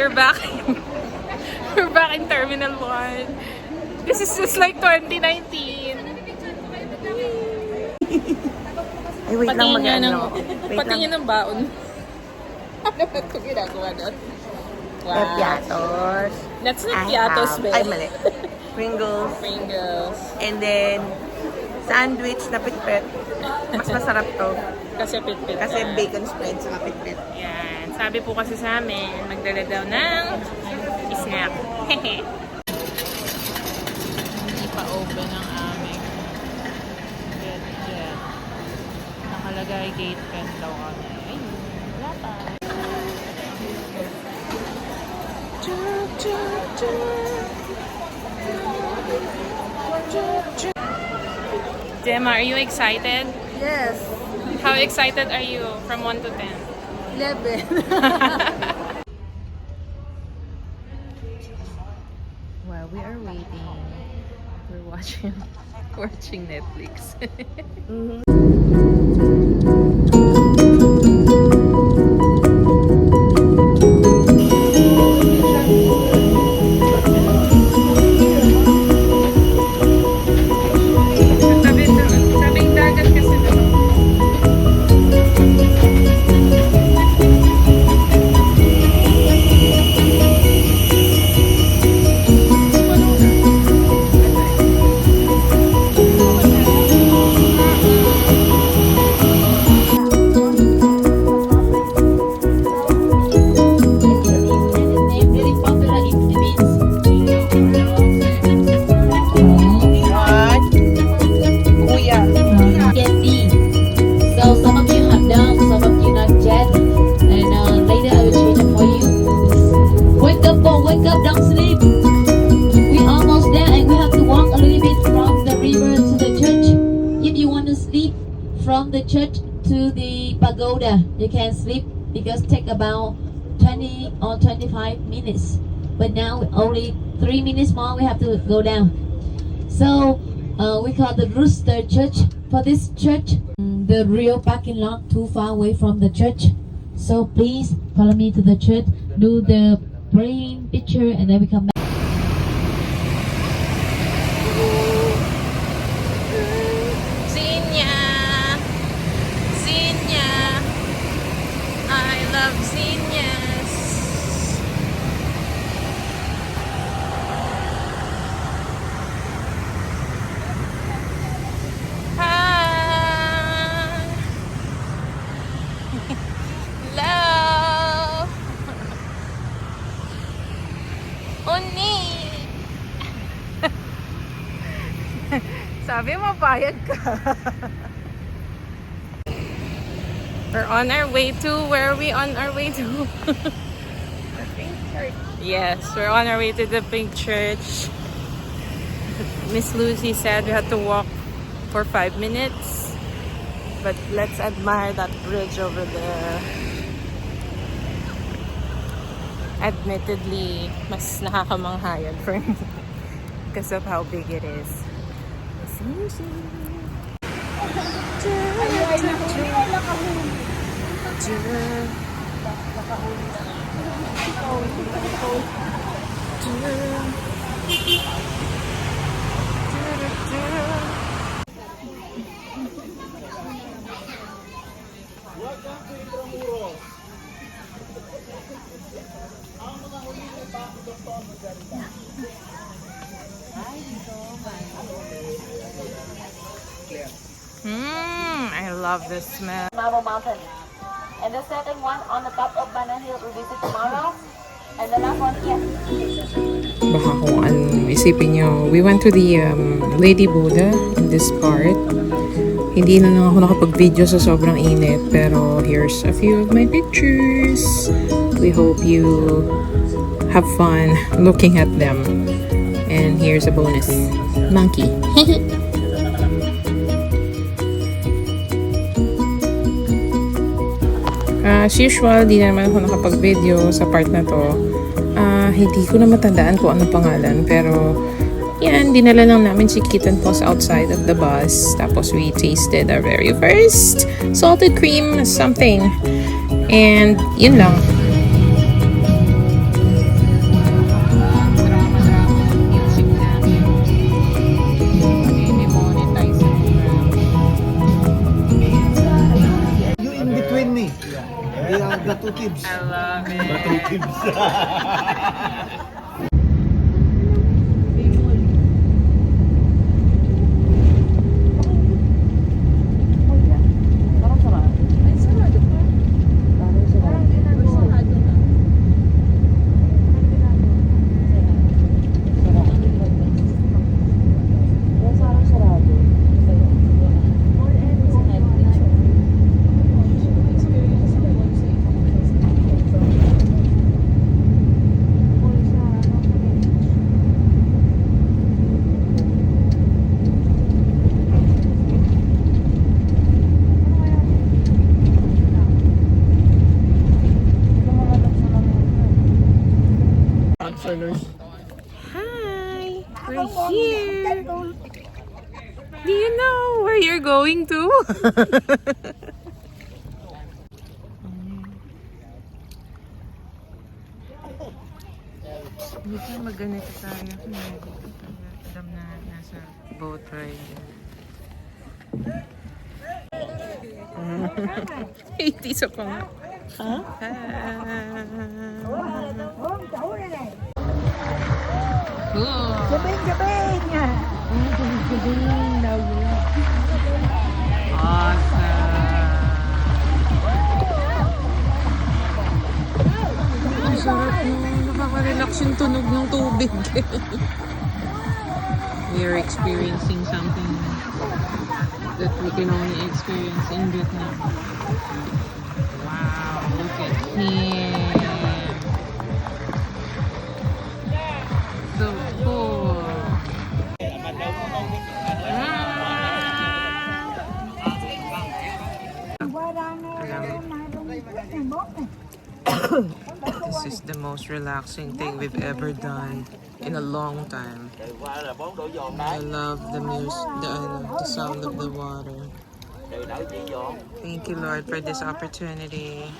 We're back. We're back in Terminal 1. This is just like 2019. Ay, wait lang mag-ano. Patingin ng baon. Ano ba ito ginagawa doon? Wow. Piatos. That's not Piatos, babe. Ay, mali. Pringles. Pringles. And then, sandwich na pitpit. Mas masarap to. Kasi pit-pit. Kasi na. bacon spread sa pitpit. Yan. Sabi po kasi sa amin, magdala daw ng snack. Hindi pa open ang aming jet. Nakalagay gate pen daw kami. Ayun. Wala pa. Gemma, are you excited? Yes, How excited are you from 1 to 10? 11. While we are waiting, we're watching Netflix. Sabing dagat kasi na. From the church to the pagoda, you can sleep because take about 20 or 25 minutes. But now only 3 minutes more we have to go down. So we call the Rooster Church. For this church, the real parking lot too far away from the church. So please follow me to the church, do the praying picture, and then we come back. Sabi mo, payag ka. We're on our way to, where are we on our way to? The pink church. Yes, we're on our way to the Pink Church. Miss Lucy said we had to walk for 5 minutes. But let's admire that bridge over there. Admittedly, mas nakakamanghayan for me because of how big it is. Lucy. I love this smell. Marble Mountain. And the second one on the top of Banana Hill we visit tomorrow. And the last one here. Baka kung ano isipin nyo, we went to the Lady Buddha in this part. Hindi na lang ako nakapag-video sa sobrang init, pero here's a few of my pictures. We hope you have fun looking at them. And here's a bonus. Monkey. As usual, di naman ako nakapag-video sa part na to. Hindi ko na matandaan kung anong pangalan, pero yan, dinala lang namin si Kitten Paws outside of the bus. Tapos we tasted our very first salted cream something. And yun lang. Kids. I love it. Battery Kids. Hi, we're here. Do you know where you're going to? Hindi ka magganito tayo. Alam na nasa boat ride. 80 sa pa nga. Ang sarap nung nakaka-relax yung tunog ng tubig. We are experiencing something that we can only experience in Vietnam. Wow, look at him. So cool. This is the most relaxing thing we've ever done in a long time. I love the music, the sound of the water. Thank you, Lord, for this opportunity.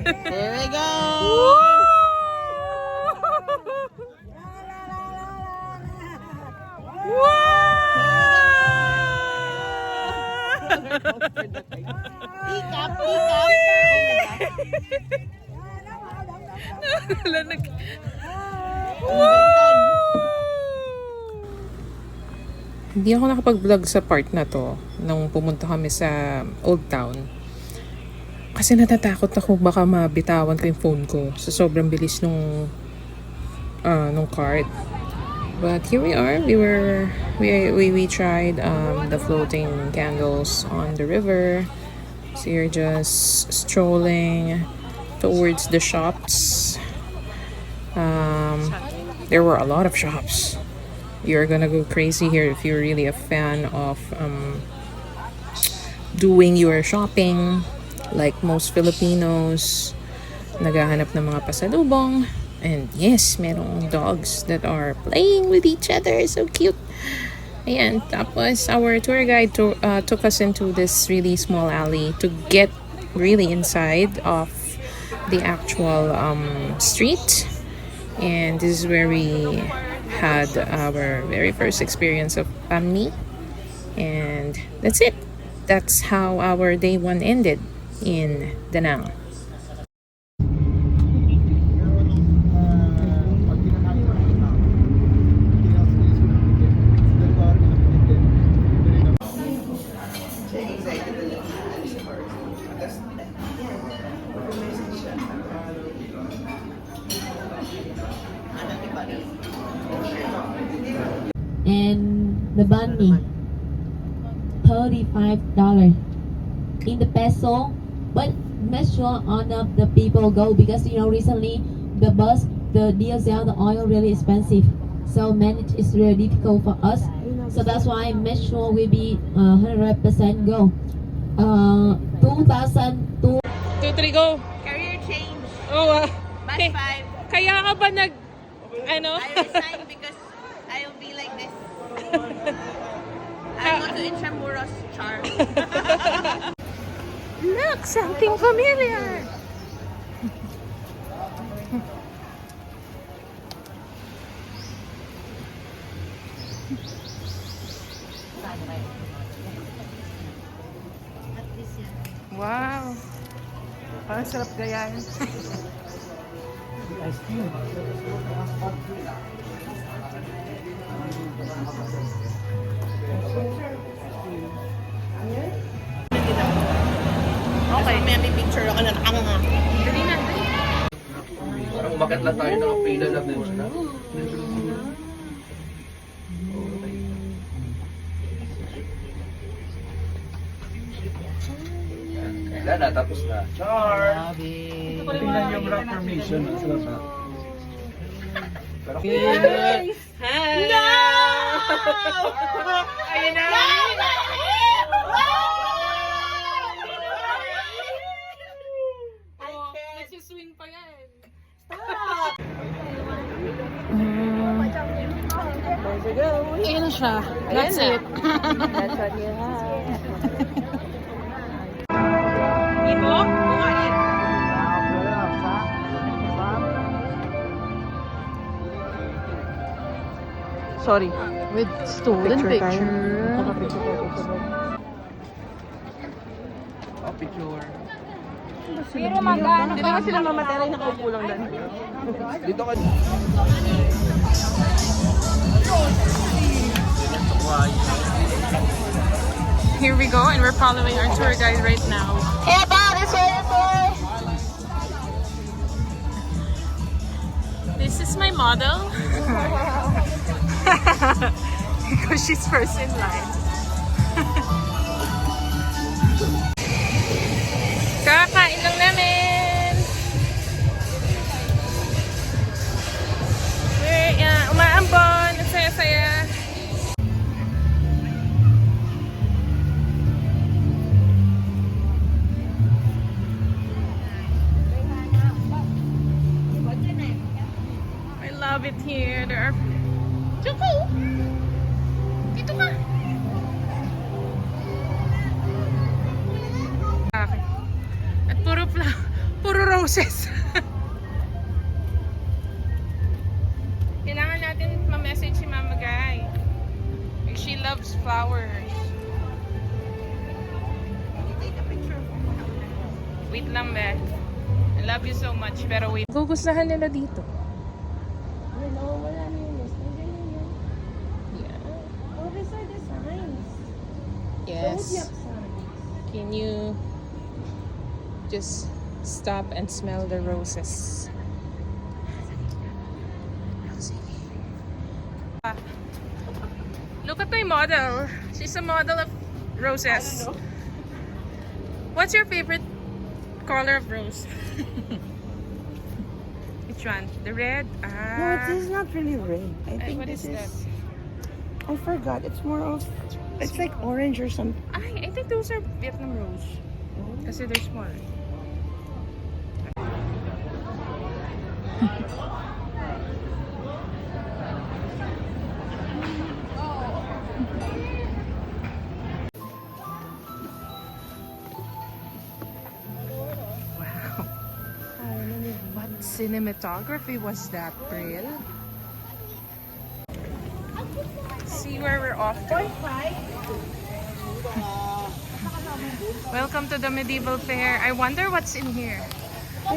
Here we go! Hindi ako nakapag-vlog sa part na to nung pumunta kami sa Old Town. Kasi natatakot ako baka mabitawan ko yung phone ko sa sobrang bilis nung cart. But here we are. We tried the floating candles on the river. So you're just strolling towards the shops. There were a lot of shops. You're gonna go crazy here if you're really a fan of doing your shopping like most Filipinos. Naghahanap ng mga pasalubong. And yes, merong dogs that are playing with each other. So cute. Ayan, tapos our tour guide took us into this really small alley to get really inside of the actual street. And this is where we had our very first experience of Pamni. And that's it. That's how our day 1 ended in Da Nang. And the banh mi, $35 in the peso. But make sure all of the people go because recently the diesel, the oil really expensive. So manage is really difficult for us. So that's why make sure we be 100% go. 2002. 2, 3, go! Career change. Oh, Bus 5. kaya ka ba I resign because I'll be like this. I'll go to Intramuros, Char. Look, something familiar! Wow. Parang sarap gayahin. Okay. May picture ako na nakanga. Dali na. Parang umakit lang tayo, nakapila lang din siya. Wala na, tapos na. Char! Tingnan yung rock formation. Sila na. Pero Hi! No! Ayun na! Nagsiswing pa yan. Ayan na siya. That's it. That's what you have. Ibo? Bukain. Sorry. With stolen picture. oh, picture. Pero mag-ano ka? Hindi naman sila mamatay, nakaupo lang doon. Dito ka. Here we go, and we're following our tour guide right now. Hey, Bob, this way, this way. This is my model. Because she's first in line. Kakain lang namin. We're umaambon. Ang saya-saya. I love it here. There are... Choco! Dito ka! At puro roses. Kailangan natin ma-message si Mama Guy. Like, she loves flowers. Wait lang, be. I love you so much, pero wait. Gugustuhan nila dito. Oh, these are the signs. Yes. Can you just stop and smell the roses? Look at my model. She's a model of roses. What's your favorite color of rose? Which one? The red? No, this is not really red. I think what this is that? I forgot. It's more of. It's like orange or something. I think those are Vietnam rose. Kasi they're small. Wow. What cinematography was that, Brill? See where we're off to. Welcome to the medieval fair. I wonder what's in here.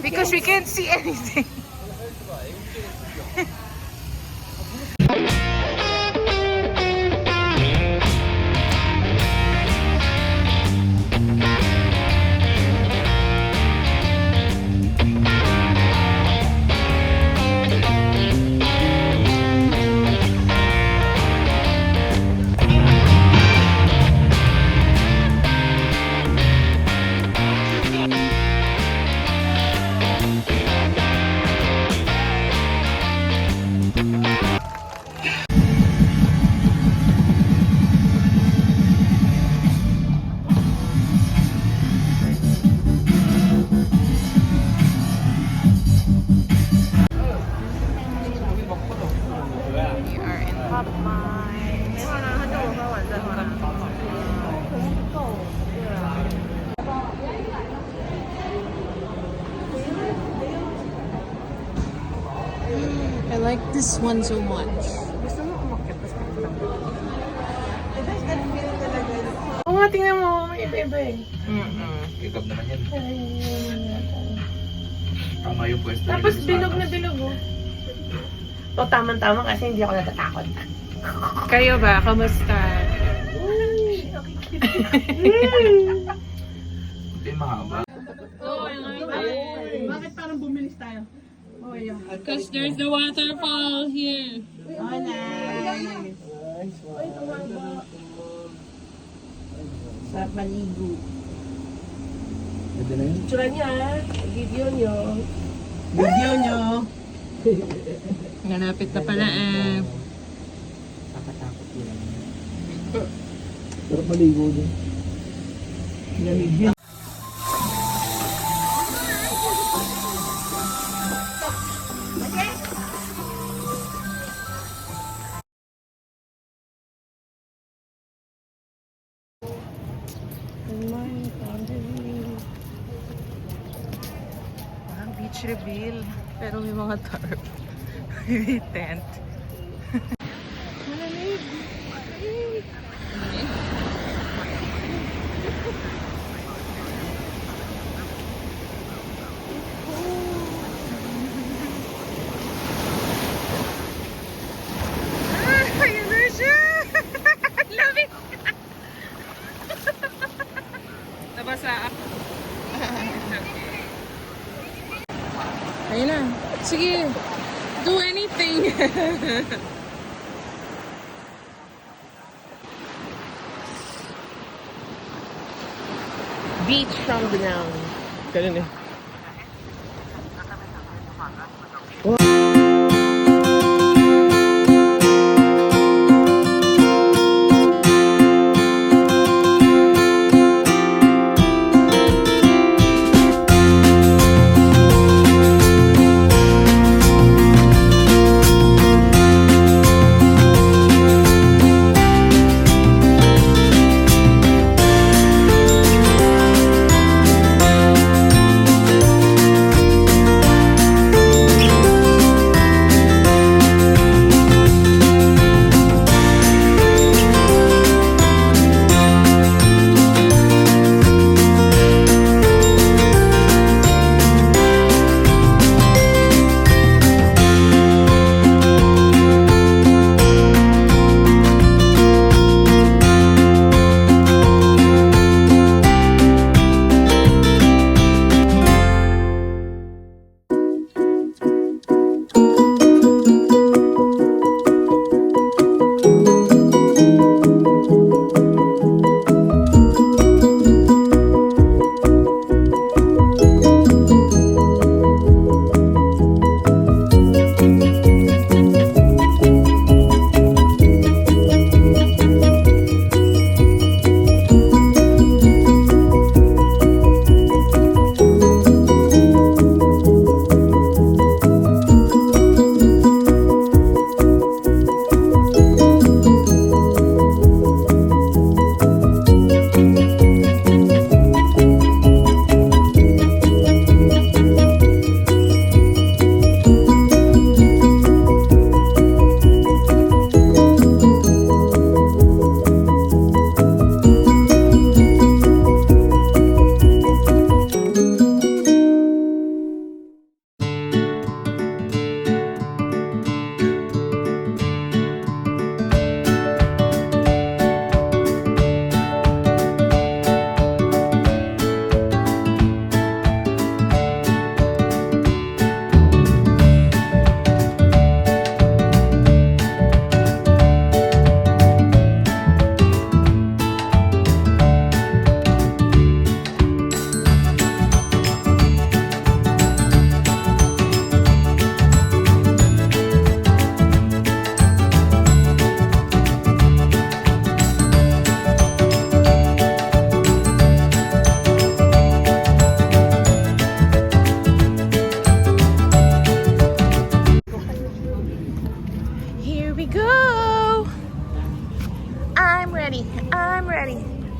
Because we can't see anything. We are in Popeyes. I like this one so much. Gusto mo umakyat? Tapos pagkatapos. tingnan mo. May iba-iba eh. Higab naman yan. Tama yung pwesto. Tapos nila sa bilog na atas. bilog oh. O, tamang-tama kasi hindi ako natatakot. Kayo ba? Kamusta? Ito yung mahaba. Bakit parang bumilis tayo? Because there's the waterfall here. Oh, nice. Sarap maligo. Pwede na yun. Tsura niya, video nyo. Video nyo. Nalapit na pala eh. Sarap maligo din. Parang beach reveal. Pero may mga tarp. May tent. Nabasa. Ayun na. Sige. Do anything. Beach from the ground. Ganun eh.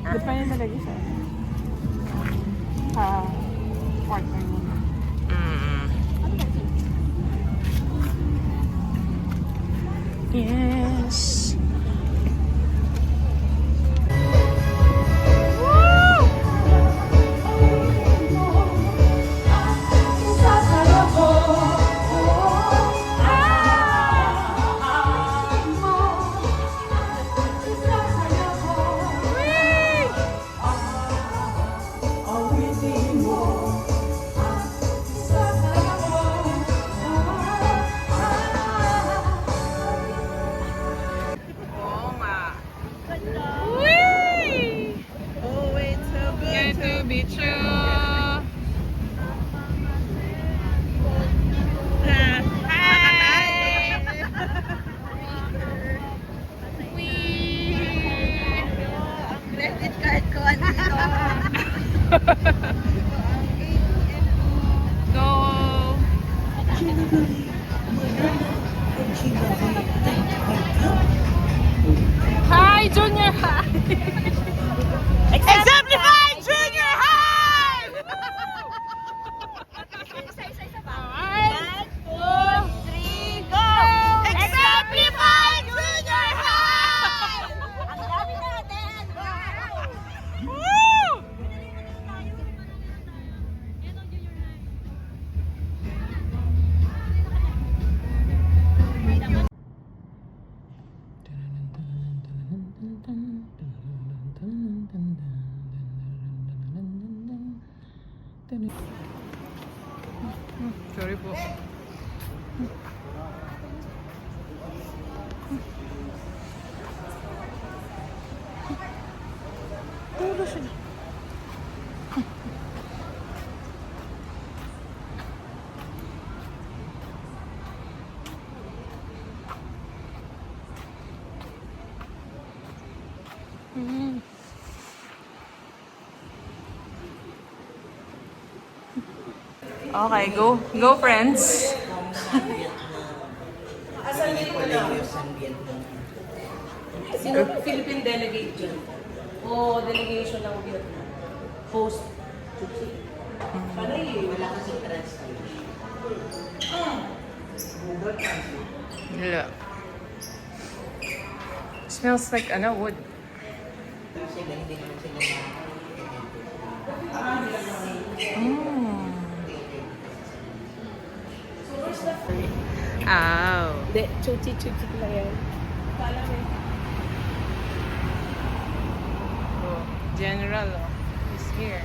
Depende talaga sa partner mo. Yes. Go! Hi, junior high! Exemplify junior high! Alright. 1, 2, 3, go! Exemplify junior high! Ang dami natin! Woo! Sorry po. Okay, go. Go, friends. Philippine delegate dyan. O delegation ng Vietnam. Host. Wala kasing translation. Look. Smells like wood. Ow. Hindi, chuchi lang yan. Oh, General is here.